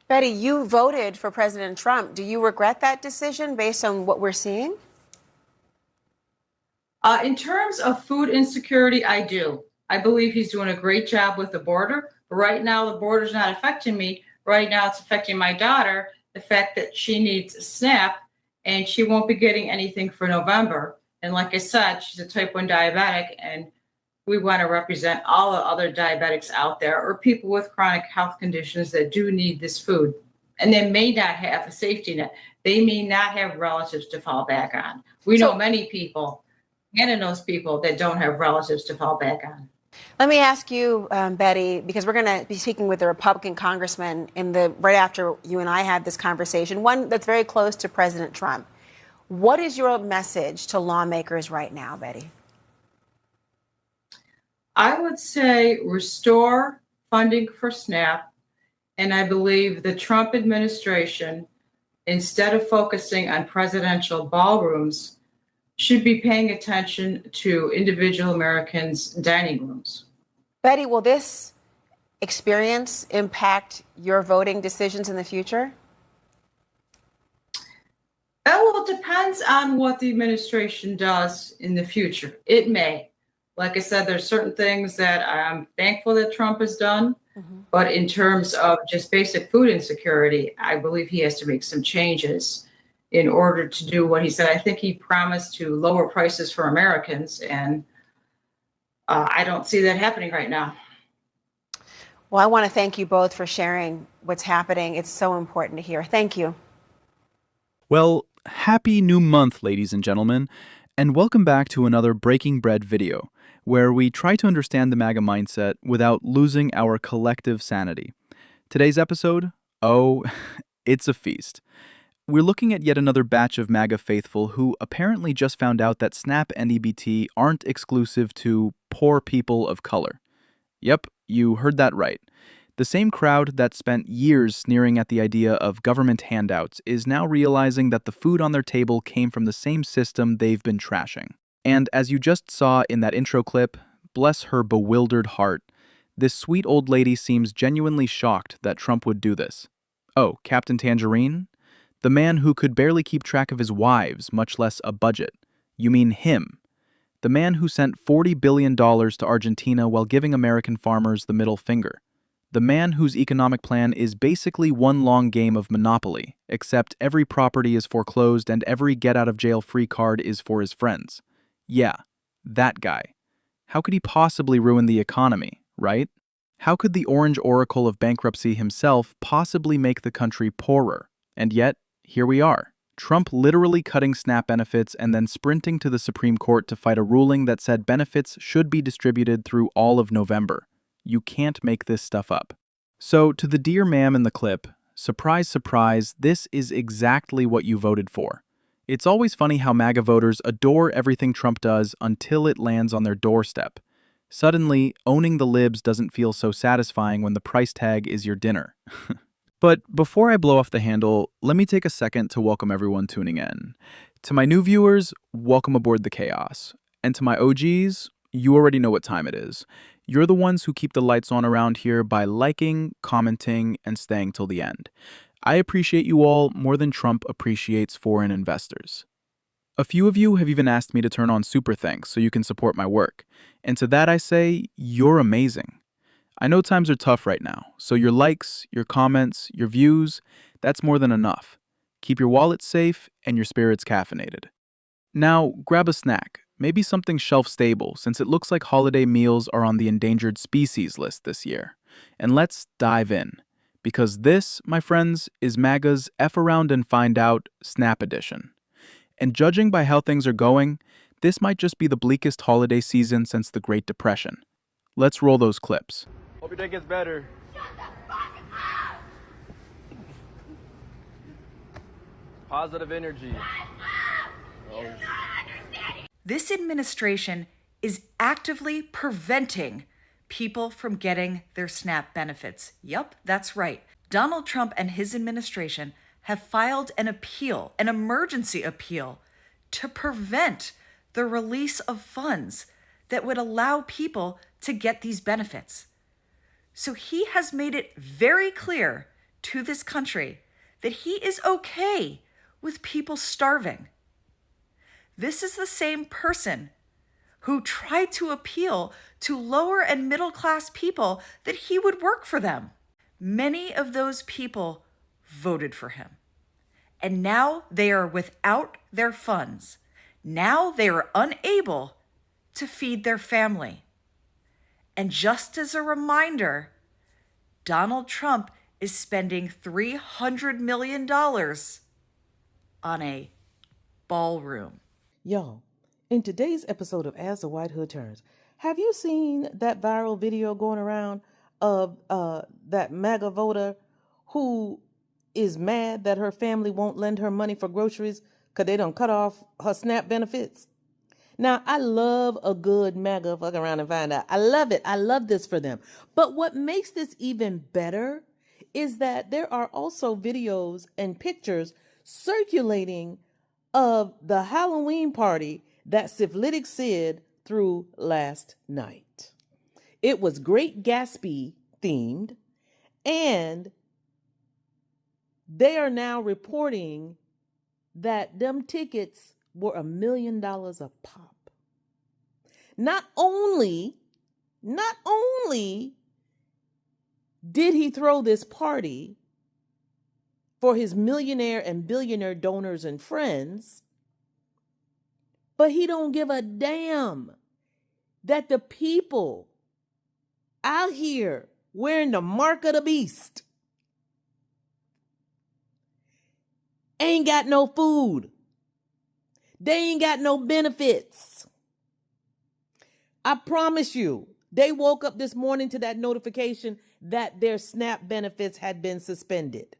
Betty, you voted for President Trump. Do you regret that decision based on what we're seeing? In terms of food insecurity, I do. I believe he's doing a great job with the border. But right now, the border's not affecting me. Right now, it's affecting my daughter. The fact that she needs a SNAP and she won't be getting anything for November. And like I said, she's a type 1 diabetic, and we want to represent all the other diabetics out there or people with chronic health conditions that do need this food. And they may not have a safety net. They may not have relatives to fall back on. We know many people and those people that don't have relatives to fall back on. Let me ask you, Betty, because we're going to be speaking with the Republican congressman right after you and I had this conversation, one that's very close to President Trump. What is your message to lawmakers right now, Betty? I would say restore funding for SNAP. And I believe the Trump administration, instead of focusing on presidential ballrooms, should be paying attention to individual Americans' dining rooms. Betty, will this experience impact your voting decisions in the future? Well, it depends on what the administration does in the future. It may. Like I said, there's certain things that I'm thankful that Trump has done. Mm-hmm. But in terms of just basic food insecurity, I believe he has to make some changes in order to do what he said. I think he promised to lower prices for Americans, and I don't see that happening right now. Well, I want to thank you both for sharing what's happening. It's so important to hear. Thank you. Well, happy new month, ladies and gentlemen, and welcome back to another Breaking Bread video, where we try to understand the MAGA mindset without losing our collective sanity. Today's episode? Oh, it's a feast. We're looking at yet another batch of MAGA faithful who apparently just found out that SNAP and EBT aren't exclusive to poor people of color. Yep, you heard that right. The same crowd that spent years sneering at the idea of government handouts is now realizing that the food on their table came from the same system they've been trashing. And as you just saw in that intro clip, bless her bewildered heart, this sweet old lady seems genuinely shocked that Trump would do this. Oh, Captain Tangerine? The man who could barely keep track of his wives, much less a budget. You mean him. The man who sent $40 billion to Argentina while giving American farmers the middle finger. The man whose economic plan is basically one long game of Monopoly, except every property is foreclosed and every get-out-of-jail-free card is for his friends. Yeah, that guy. How could he possibly ruin the economy, right? How could the Orange Oracle of bankruptcy himself possibly make the country poorer? And yet, here we are. Trump literally cutting SNAP benefits and then sprinting to the Supreme Court to fight a ruling that said benefits should be distributed through all of November. You can't make this stuff up. So, to the dear ma'am in the clip, surprise, surprise, this is exactly what you voted for. It's always funny how MAGA voters adore everything Trump does until it lands on their doorstep. Suddenly, owning the libs doesn't feel so satisfying when the price tag is your dinner. But before I blow off the handle, let me take a second to welcome everyone tuning in. To my new viewers, welcome aboard the chaos. And to my OGs, you already know what time it is. You're the ones who keep the lights on around here by liking, commenting, and staying till the end. I appreciate you all more than Trump appreciates foreign investors. A few of you have even asked me to turn on super thanks so you can support my work. And to that I say, you're amazing. I know times are tough right now, so your likes, your comments, your views, that's more than enough. Keep your wallet safe and your spirits caffeinated. Now, grab a snack, maybe something shelf-stable since it looks like holiday meals are on the endangered species list this year. And let's dive in, because this, my friends, is MAGA's F Around and Find Out Snap Edition. And judging by how things are going, this might just be the bleakest holiday season since the Great Depression. Let's roll those clips. Hope your day gets better. Shut the fuck up! Positive energy. This administration is actively preventing people from getting their SNAP benefits. Yup, that's right. Donald Trump and his administration have filed an appeal, an emergency appeal, to prevent the release of funds that would allow people to get these benefits. So he has made it very clear to this country that he is okay with people starving. This is the same person who tried to appeal to lower and middle class people that he would work for them. Many of those people voted for him. And now they are without their funds. Now they are unable to feed their family. And just as a reminder, Donald Trump is spending $300 million on a ballroom. Y'all, in today's episode of As the White Hood Turns, have you seen that viral video going around of that MAGA voter who is mad that her family won't lend her money for groceries because they done cut off her SNAP benefits? Now, I love a good MAGA fuck around and find out. I love it. I love this for them. But what makes this even better is that there are also videos and pictures circulating of the Halloween party that Syphilitic Sid threw last night. It was Great Gatsby themed, and they are now reporting that them tickets were $1 million a pop. Not only did he throw this party for his millionaire and billionaire donors and friends, but he don't give a damn that the people out here wearing the mark of the beast ain't got no food. They ain't got no benefits. I promise you, they woke up this morning to that notification that their SNAP benefits had been suspended.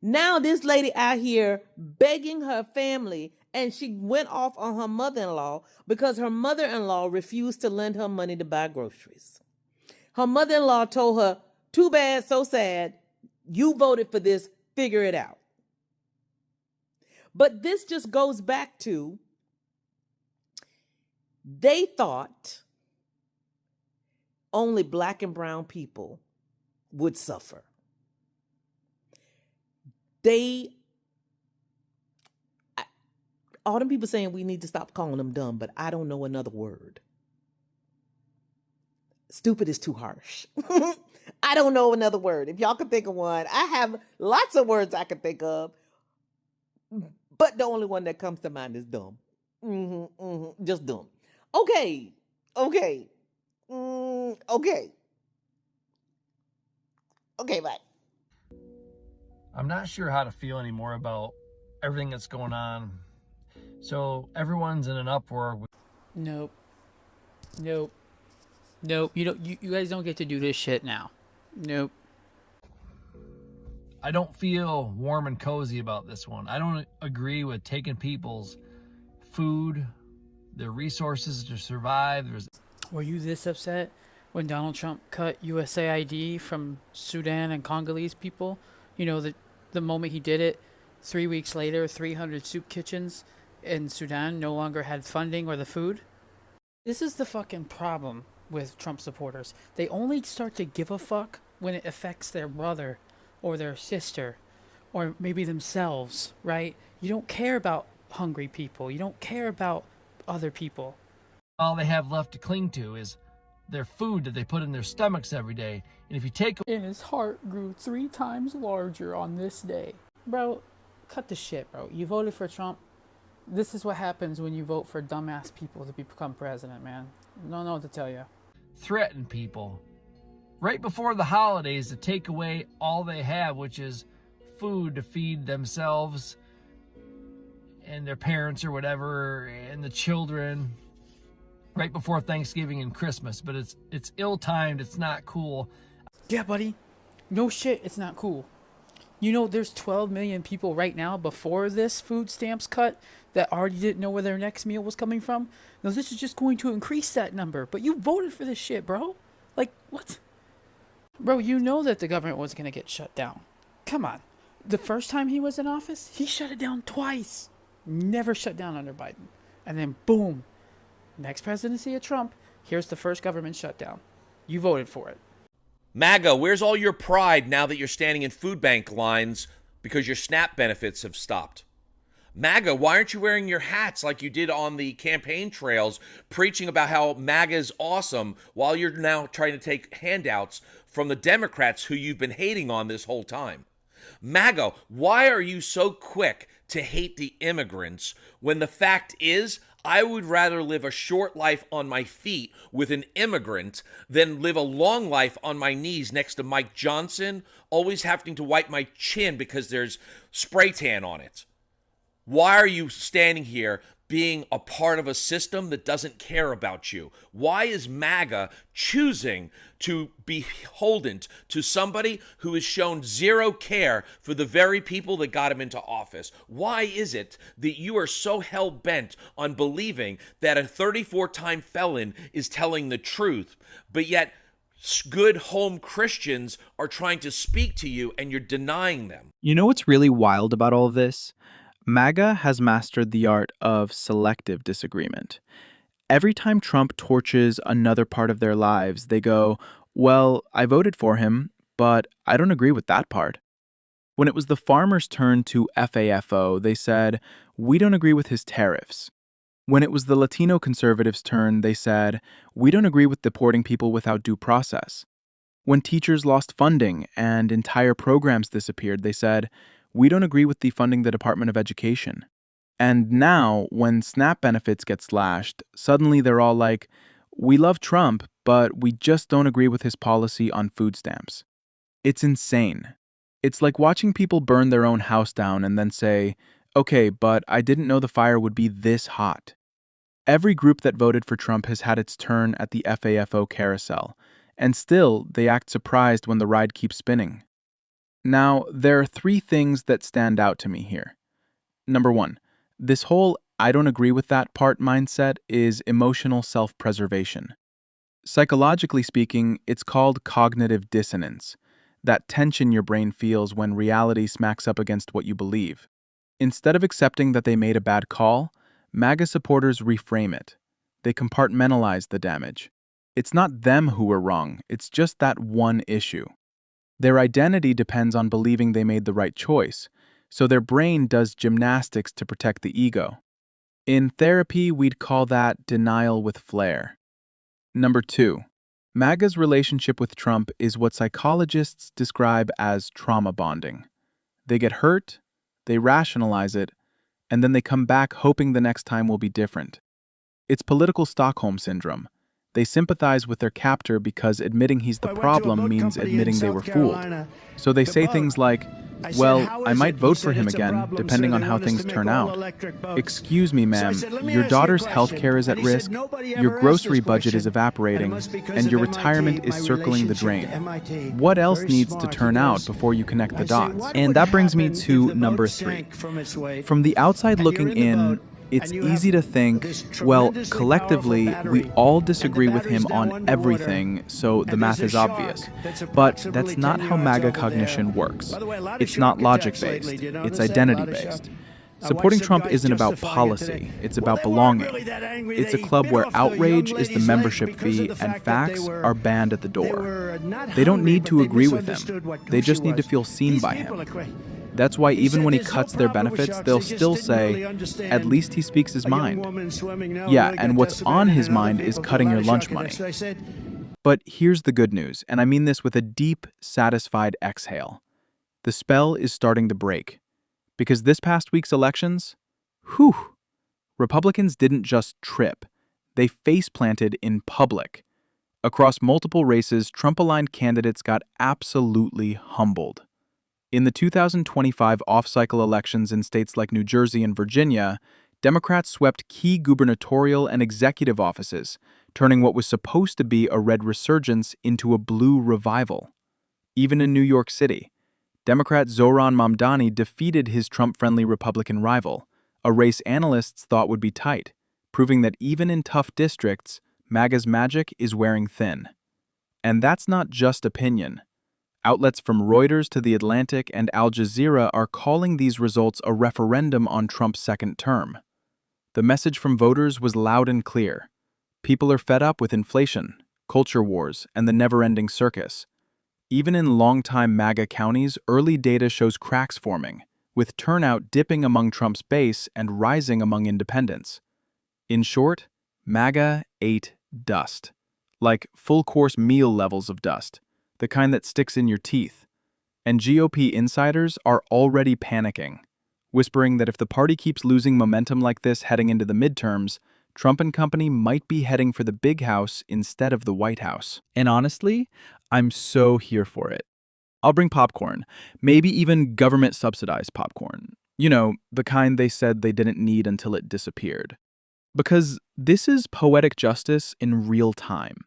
Now this lady out here begging her family, and she went off on her mother-in-law because her mother-in-law refused to lend her money to buy groceries. Her mother-in-law told her, too bad, so sad, you voted for this, figure it out. But this just goes back to, they thought only black and brown people would suffer. All them people saying we need to stop calling them dumb, but I don't know another word. Stupid is too harsh. I don't know another word. If y'all can think of one, I have lots of words I can think of, but the only one that comes to mind is dumb. Just dumb. Okay. Okay, bye. I'm not sure how to feel anymore about everything that's going on. So everyone's in an uproar. Nope. You guys don't get to do this shit now. Nope. I don't feel warm and cozy about this one. I don't agree with taking people's food, their resources to survive. Were you this upset when Donald Trump cut USAID from Sudan and Congolese people? You know, the moment he did it, 3 weeks later, 300 soup kitchens in Sudan no longer had funding or the food? This is the fucking problem with Trump supporters. They only start to give a fuck when it affects their brother or their sister or maybe themselves, right? You don't care about hungry people. You don't care about other people. All they have left to cling to is their food that they put in their stomachs every day. And if you take... And his heart grew 3 times larger on this day. Bro, cut the shit, bro. You voted for Trump. This is what happens when you vote for dumbass people to become president, man. I don't know what to tell you. threaten people right before the holidays to take away all they have, which is food to feed themselves and their parents or whatever, and the children, right before Thanksgiving and Christmas. But it's ill-timed. It's not cool. Yeah, buddy. No shit, it's not cool. You know, there's 12 million people right now before this food stamps cut that already didn't know where their next meal was coming from. Now, this is just going to increase that number. But you voted for this shit, bro. Like, what? Bro, you know that the government was going to get shut down. Come on. The first time he was in office, he shut it down twice. Never shut down under Biden. And then, boom. Next presidency of Trump, here's the first government shutdown. You voted for it. MAGA, where's all your pride now that you're standing in food bank lines because your SNAP benefits have stopped? MAGA, why aren't you wearing your hats like you did on the campaign trails, preaching about how MAGA is awesome while you're now trying to take handouts from the Democrats who you've been hating on this whole time? MAGA, why are you so quick to hate the immigrants when the fact is, I would rather live a short life on my feet with an immigrant than live a long life on my knees next to Mike Johnson, always having to wipe my chin because there's spray tan on it? Why are you standing here being a part of a system that doesn't care about you? Why is MAGA choosing to be beholden to somebody who has shown zero care for the very people that got him into office? Why is it that you are so hell-bent on believing that a 34-time felon is telling the truth, but yet good home Christians are trying to speak to you and you're denying them? You know what's really wild about all of this? MAGA has mastered the art of selective disagreement. Every time Trump torches another part of their lives, they go, well, I voted for him, but I don't agree with that part. When it was the farmers' turn to FAFO, they said, we don't agree with his tariffs. When it was the Latino conservatives' turn, they said, we don't agree with deporting people without due process. When teachers lost funding and entire programs disappeared, they said, we don't agree with defunding the Department of Education. And now, when SNAP benefits get slashed, suddenly they're all like, we love Trump, but we just don't agree with his policy on food stamps. It's insane. It's like watching people burn their own house down and then say, okay, but I didn't know the fire would be this hot. Every group that voted for Trump has had its turn at the FAFO carousel, and still they act surprised when the ride keeps spinning. Now, there are three things that stand out to me here. Number one, this whole I don't agree with that part mindset is emotional self-preservation. Psychologically speaking, it's called cognitive dissonance, that tension your brain feels when reality smacks up against what you believe. Instead of accepting that they made a bad call, MAGA supporters reframe it. They compartmentalize the damage. It's not them who were wrong, it's just that one issue. Their identity depends on believing they made the right choice, so their brain does gymnastics to protect the ego. In therapy, we'd call that denial with flair. Number two, MAGA's relationship with Trump is what psychologists describe as trauma bonding. They get hurt, they rationalize it, and then they come back hoping the next time will be different. It's political Stockholm syndrome. They sympathize with their captor because admitting he's the problem means admitting they were fooled. So they say things like, well, I might vote for him again, depending on how things turn out. Excuse me, ma'am, your daughter's health care is at risk, your grocery budget is evaporating, and your retirement is circling the drain. What else needs to turn out before you connect the dots? And that brings me to number three. From the outside looking in, it's easy to think, well, collectively, we all disagree with him on everything, so the math is obvious. But that's not how MAGA cognition works. It's not logic-based, it's identity-based. Supporting Trump isn't about policy, it's about belonging. It's a club where outrage is the membership fee and facts are banned at the door. They don't need to agree with him, they just need to feel seen by him. That's why even when he cuts their benefits, they'll still say, at least he speaks his mind. Yeah, and what's on his mind is cutting your lunch money. But here's the good news, and I mean this with a deep, satisfied exhale. The spell is starting to break. Because this past week's elections, Republicans didn't just trip. They face-planted in public. Across multiple races, Trump-aligned candidates got absolutely humbled. In the 2025 off-cycle elections in states like New Jersey and Virginia, Democrats swept key gubernatorial and executive offices, turning what was supposed to be a red resurgence into a blue revival. Even in New York City, Democrat Zohran Mamdani defeated his Trump-friendly Republican rival, a race analysts thought would be tight, proving that even in tough districts, MAGA's magic is wearing thin. And that's not just opinion. Outlets from Reuters to The Atlantic and Al Jazeera are calling these results a referendum on Trump's second term. The message from voters was loud and clear. People are fed up with inflation, culture wars, and the never-ending circus. Even in longtime MAGA counties, early data shows cracks forming, with turnout dipping among Trump's base and rising among independents. In short, MAGA ate dust. Like full-course meal levels of dust, the kind that sticks in your teeth. And GOP insiders are already panicking, whispering that if the party keeps losing momentum like this heading into the midterms, Trump and company might be heading for the big house instead of the White House. And honestly, I'm so here for it. I'll bring popcorn, maybe even government-subsidized popcorn. You know, the kind they said they didn't need until it disappeared. Because this is poetic justice in real time.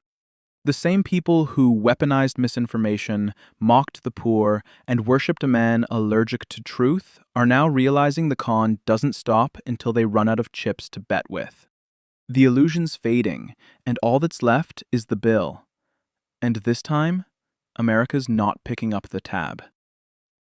The same people who weaponized misinformation, mocked the poor, and worshipped a man allergic to truth are now realizing the con doesn't stop until they run out of chips to bet with. The illusion's fading, and all that's left is the bill. And this time, America's not picking up the tab.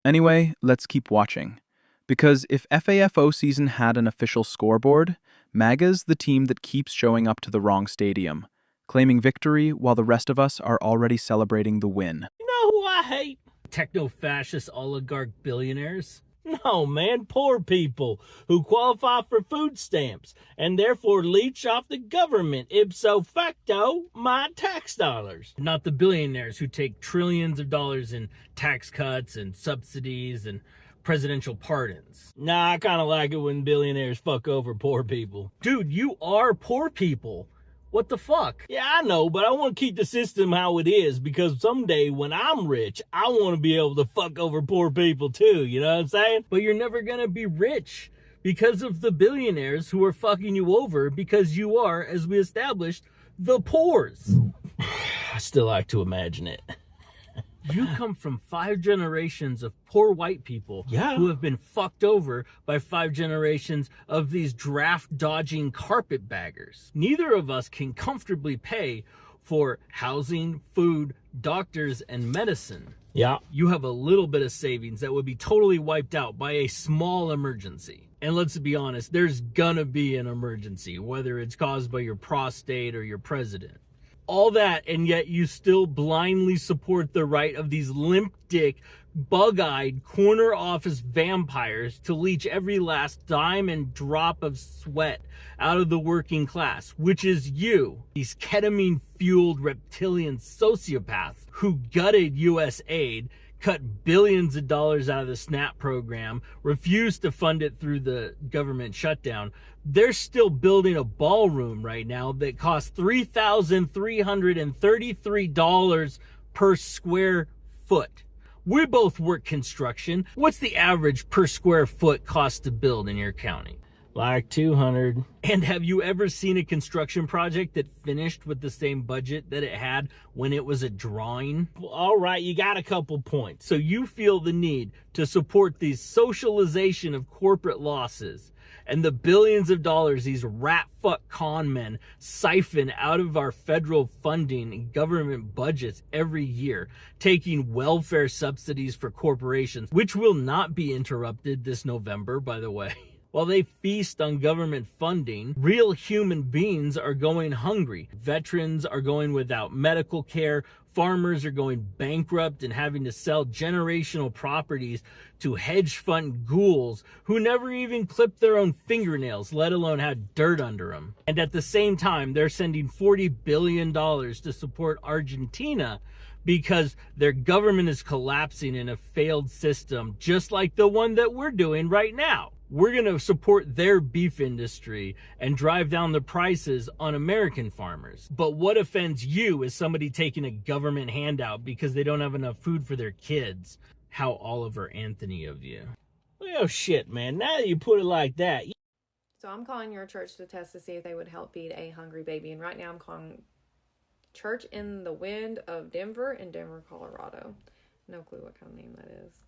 Anyway, let's keep watching. Because if FAFO season had an official scoreboard, MAGA's the team that keeps showing up to the wrong stadium, claiming victory while the rest of us are already celebrating the win. You know who I hate? Techno-fascist oligarch billionaires. No, man, poor people who qualify for food stamps and therefore leech off the government, ipso facto, my tax dollars. Not the billionaires who take trillions of dollars in tax cuts and subsidies and presidential pardons. Nah, I kind of like it when billionaires fuck over poor people. Dude, you are poor people. What the fuck? Yeah, I know, but I want to keep the system how it is because someday when I'm rich, I want to be able to fuck over poor people too, you know what I'm saying? But you're never going to be rich because of the billionaires who are fucking you over because you are, as we established, the poors. I still like to imagine it. You come from 5 generations of poor white people who have been fucked over by 5 generations of these draft-dodging carpetbaggers. Neither of us can comfortably pay for housing, food, doctors, and medicine. Yeah. You have a little bit of savings that would be totally wiped out by a small emergency. And let's be honest, there's gonna be an emergency, whether it's caused by your prostate or your president. All that, and yet you still blindly support the right of these limp dick, bug-eyed, corner office vampires to leech every last dime and drop of sweat out of the working class, which is you, these ketamine-fueled reptilian sociopaths who gutted U.S. aid, cut billions of dollars out of the SNAP program, refused to fund it through the government shutdown. They're still building a ballroom right now that costs $3,333 per square foot. We both work construction. What's the average per square foot cost to build in your county? Like 200. And have you ever seen a construction project that finished with the same budget that it had when it was a drawing? Well, all right, you got a couple points. So you feel the need to support the socialization of corporate losses and the billions of dollars these rat fuck con men siphon out of our federal funding and government budgets every year, taking welfare subsidies for corporations, which will not be interrupted this November, by the way. While they feast on government funding, real human beings are going hungry. Veterans are going without medical care. Farmers are going bankrupt and having to sell generational properties to hedge fund ghouls who never even clipped their own fingernails, let alone had dirt under them. And at the same time, they're sending $40 billion to support Argentina because their government is collapsing in a failed system, just like the one that we're doing right now. We're going to support their beef industry and drive down the prices on American farmers. But what offends you is somebody taking a government handout because they don't have enough food for their kids. How Oliver Anthony of you. Well, shit, man. Now that you put it like that. So I'm calling your church to test to see if they would help feed a hungry baby. And right now I'm calling Church in the Wind of Denver in Denver, Colorado. No clue what kind of name that is.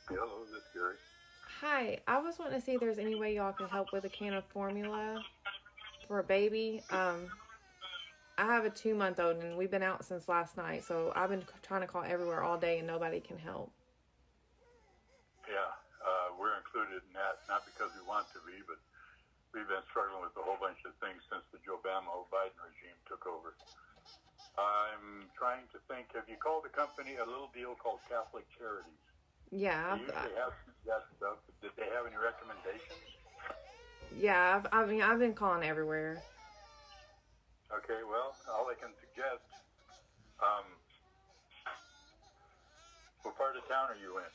Hello, this is Gary. Hi, I was wanting to see if there's any way y'all could help with a can of formula for a baby. I have a 2-month-old, and we've been out since last night, so I've been trying to call everywhere all day, and nobody can help. Yeah, we're included in that, not because we want to be, but we've been struggling with a whole bunch of things since the Obama-Biden regime took over. I'm trying to think, have you called the company a little deal called Catholic Charities? Yeah, They usually have that stuff. Did they have any recommendations? yeah. I've been calling everywhere. Okay, well, all I can suggest, what part of town are you in?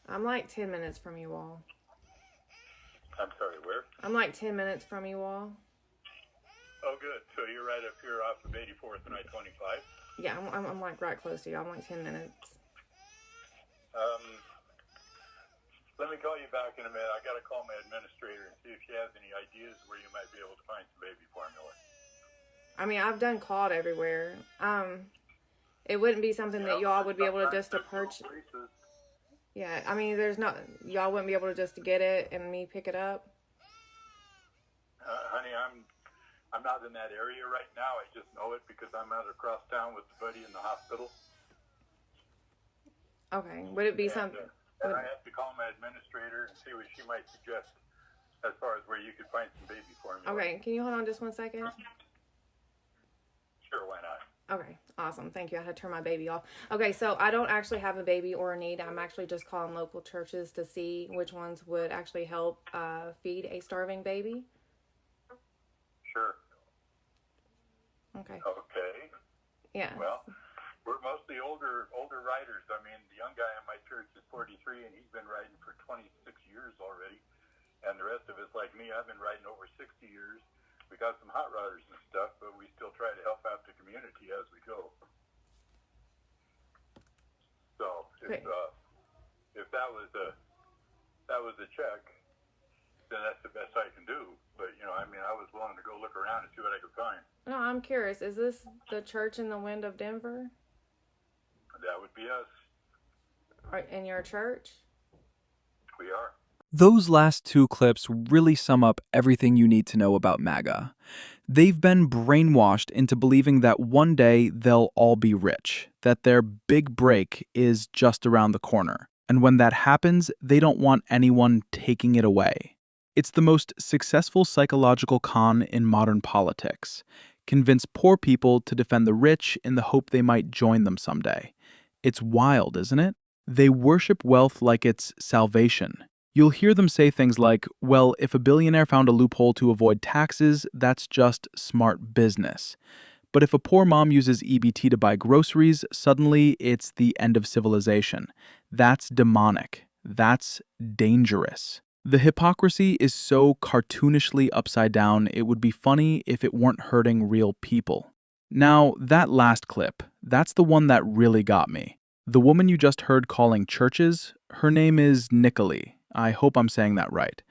I'm like 10 minutes from you all. I'm sorry, where? I'm like 10 minutes from you all. Oh, good. So you're right up here off of 84th and I-25? Yeah, I'm like right close to you. I'm like 10 minutes. Let me call you back in a minute. I got to call my administrator and see if she has any ideas where you might be able to find some baby formula. I mean, I've done called everywhere. It wouldn't be something that y'all would be able to just to purchase. Yeah, I mean, y'all wouldn't be able to just to get it and me pick it up. Honey, I'm not in that area right now. I just know it because I'm out across town with the buddy in the hospital. Okay, would it be something? And I have to call my administrator and see what she might suggest as far as where you could find some baby formula. Okay, can you hold on just 1 second? Sure, why not? Okay, awesome. Thank you. I had to turn my baby off. Okay, so I don't actually have a baby or a need. I'm actually just calling local churches to see which ones would actually help feed a starving baby. Sure. Okay. Okay. Yeah. Well, we're mostly older riders. I mean, the young guy in my church is 43, and he's been riding for 26 years already. And the rest of us, like me, I've been riding over 60 years. We got some hot rodders and stuff, but we still try to help out the community as we go. So if that was a check, then that's the best I can do. But I mean, I was willing to go look around and see what I could find. No, I'm curious. Is this the Church in the Wind of Denver? That would be us. In your church? We are. Those last two clips really sum up everything you need to know about MAGA. They've been brainwashed into believing that one day they'll all be rich, that their big break is just around the corner. And when that happens, they don't want anyone taking it away. It's the most successful psychological con in modern politics. Convince poor people to defend the rich in the hope they might join them someday. It's wild, isn't it? They worship wealth like it's salvation. You'll hear them say things like, well, if a billionaire found a loophole to avoid taxes, that's just smart business. But if a poor mom uses EBT to buy groceries, suddenly it's the end of civilization. That's demonic. That's dangerous. The hypocrisy is so cartoonishly upside down, it would be funny if it weren't hurting real people. Now, that last clip, that's the one that really got me. The woman you just heard calling churches, her name is Nicoli. I hope I'm saying that right.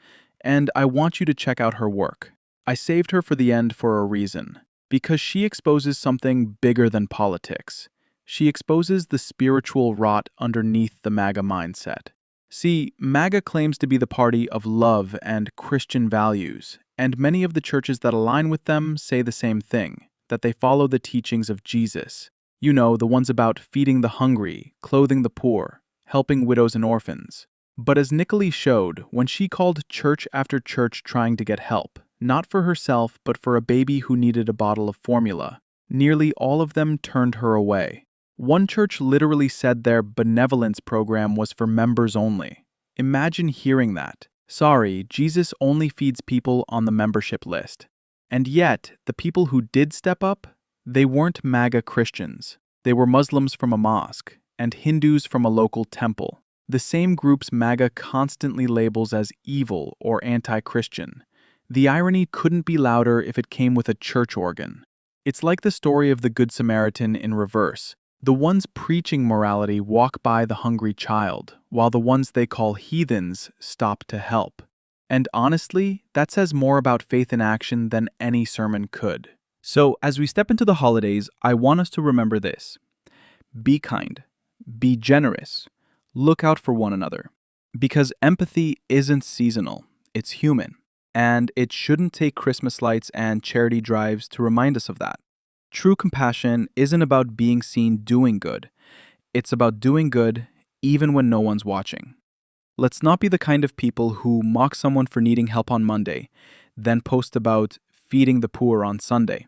And I want you to check out her work. I saved her for the end for a reason. Because she exposes something bigger than politics. She exposes the spiritual rot underneath the MAGA mindset. See, MAGA claims to be the party of love and Christian values, and many of the churches that align with them say the same thing, that they follow the teachings of Jesus. You know, the ones about feeding the hungry, clothing the poor, helping widows and orphans. But as Nicoli showed, when she called church after church trying to get help, not for herself but for a baby who needed a bottle of formula, nearly all of them turned her away. One church literally said their benevolence program was for members only. Imagine hearing that. Sorry, Jesus only feeds people on the membership list. And yet, the people who did step up, they weren't MAGA Christians. They were Muslims from a mosque and Hindus from a local temple. The same groups MAGA constantly labels as evil or anti-Christian. The irony couldn't be louder if it came with a church organ. It's like the story of the Good Samaritan in reverse. The ones preaching morality walk by the hungry child, while the ones they call heathens stop to help. And honestly, that says more about faith in action than any sermon could. So, as we step into the holidays, I want us to remember this. Be kind. Be generous. Look out for one another. Because empathy isn't seasonal, it's human. And it shouldn't take Christmas lights and charity drives to remind us of that. True compassion isn't about being seen doing good. It's about doing good even when no one's watching. Let's not be the kind of people who mock someone for needing help on Monday, then post about feeding the poor on Sunday.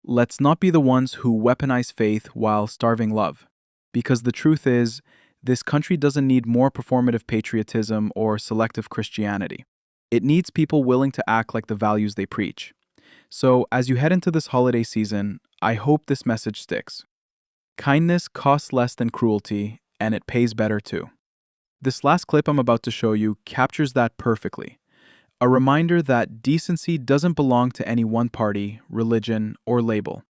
Let's not be the ones who weaponize faith while starving love. Because the truth is, this country doesn't need more performative patriotism or selective Christianity. It needs people willing to act like the values they preach. So, as you head into this holiday season, I hope this message sticks. Kindness costs less than cruelty, and it pays better too. This last clip I'm about to show you captures that perfectly. A reminder that decency doesn't belong to any one party, religion, or label.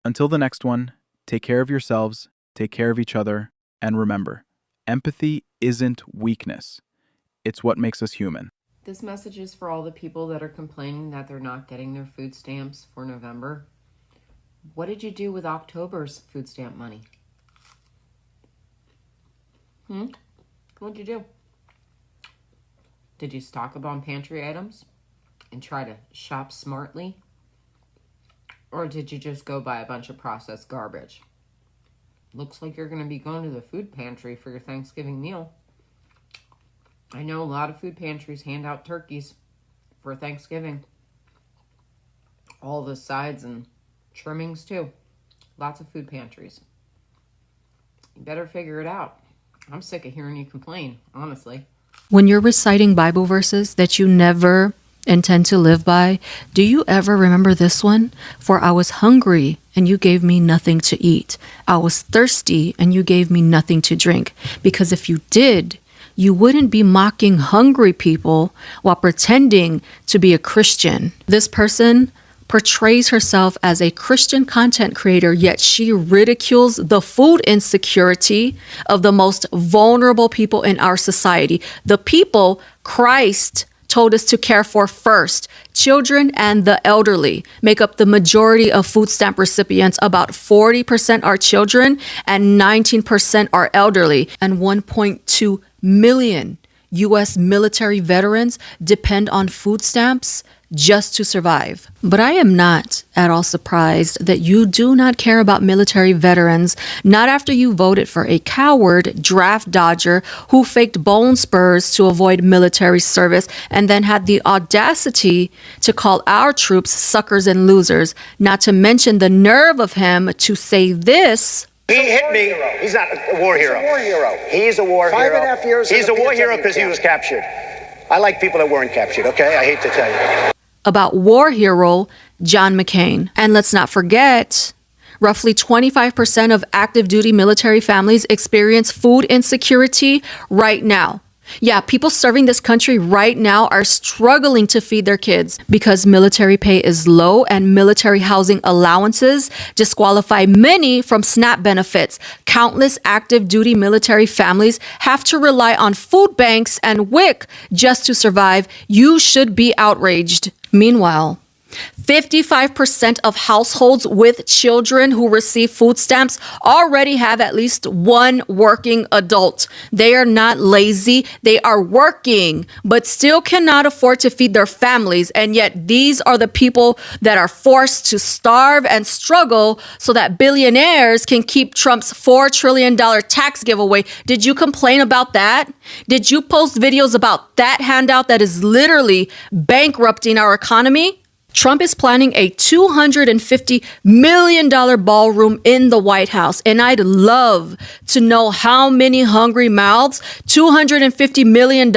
Until the next one, take care of yourselves, take care of each other, and remember, empathy isn't weakness. It's what makes us human. This message is for all the people that are complaining that they're not getting their food stamps for November. What did you do with October's food stamp money? What'd you do? Did you stock up on pantry items and try to shop smartly? Or did you just go buy a bunch of processed garbage? Looks like you're going to be going to the food pantry for your Thanksgiving meal. I know a lot of food pantries hand out turkeys for Thanksgiving. All the sides and trimmings too. Lots of food pantries. You better figure it out. I'm sick of hearing you complain, honestly. When you're reciting Bible verses that you never intend to live by, do you ever remember this one? For I was hungry, and you gave me nothing to eat. I was thirsty, and you gave me nothing to drink. Because if you did, you wouldn't be mocking hungry people while pretending to be a Christian. This person portrays herself as a Christian content creator, yet she ridicules the food insecurity of the most vulnerable people in our society, the people Christ told us to care for first. Children and the elderly make up the majority of food stamp recipients. About 40% are children and 19% are elderly, and 1.2 million U.S. military veterans depend on food stamps just to survive. But I am not at all surprised that you do not care about military veterans, not after you voted for a coward draft dodger who faked bone spurs to avoid military service and then had the audacity to call our troops suckers and losers, not to mention the nerve of him to say this. He hit me. He's not a war hero. He's a war hero. He's a war hero. 5.5 years. He's a war hero because he was captured. I like people that weren't captured, okay? I hate to tell you. About war hero John McCain. And let's not forget, roughly 25% of active duty military families experience food insecurity right now. Yeah, people serving this country right now are struggling to feed their kids because military pay is low and military housing allowances disqualify many from SNAP benefits. Countless active duty military families have to rely on food banks and WIC just to survive. You should be outraged. Meanwhile, 55% of households with children who receive food stamps already have at least one working adult. They are not lazy. They are working, but still cannot afford to feed their families. And yet these are the people that are forced to starve and struggle so that billionaires can keep Trump's $4 trillion tax giveaway. Did you complain about that? Did you post videos about that handout that is literally bankrupting our economy? Trump is planning a $250 million ballroom in the White House, and I'd love to know how many hungry mouths $250 million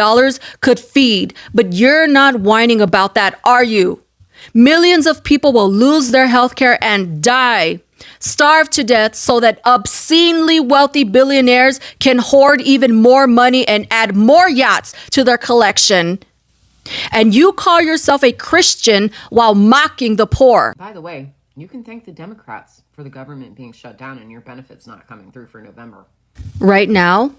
could feed. But you're not whining about that, are you? Millions of people will lose their health care and die, starve to death so that obscenely wealthy billionaires can hoard even more money and add more yachts to their collection. And you call yourself a Christian while mocking the poor. By the way, you can thank the Democrats for the government being shut down and your benefits not coming through for November. Right now,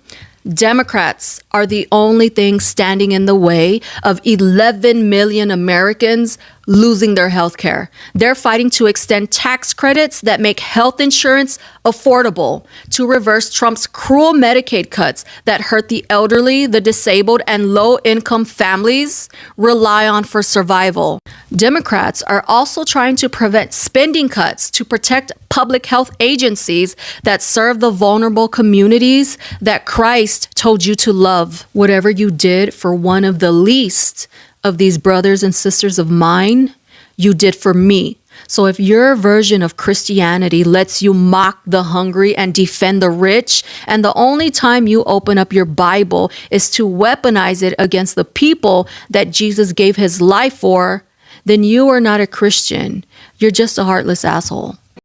Democrats are the only thing standing in the way of 11 million Americans losing their health care. They're fighting to extend tax credits that make health insurance affordable, to reverse Trump's cruel Medicaid cuts that hurt the elderly, the disabled, and low-income families rely on for survival. Democrats are also trying to prevent spending cuts to protect public health agencies that serve the vulnerable communities that Christ told you to love. Whatever you did for one of the least of these brothers and sisters of mine, you did for me. So if your version of Christianity lets you mock the hungry and defend the rich, and the only time you open up your Bible is to weaponize it against the people that Jesus gave his life for, then you are not a Christian. You're just a heartless asshole.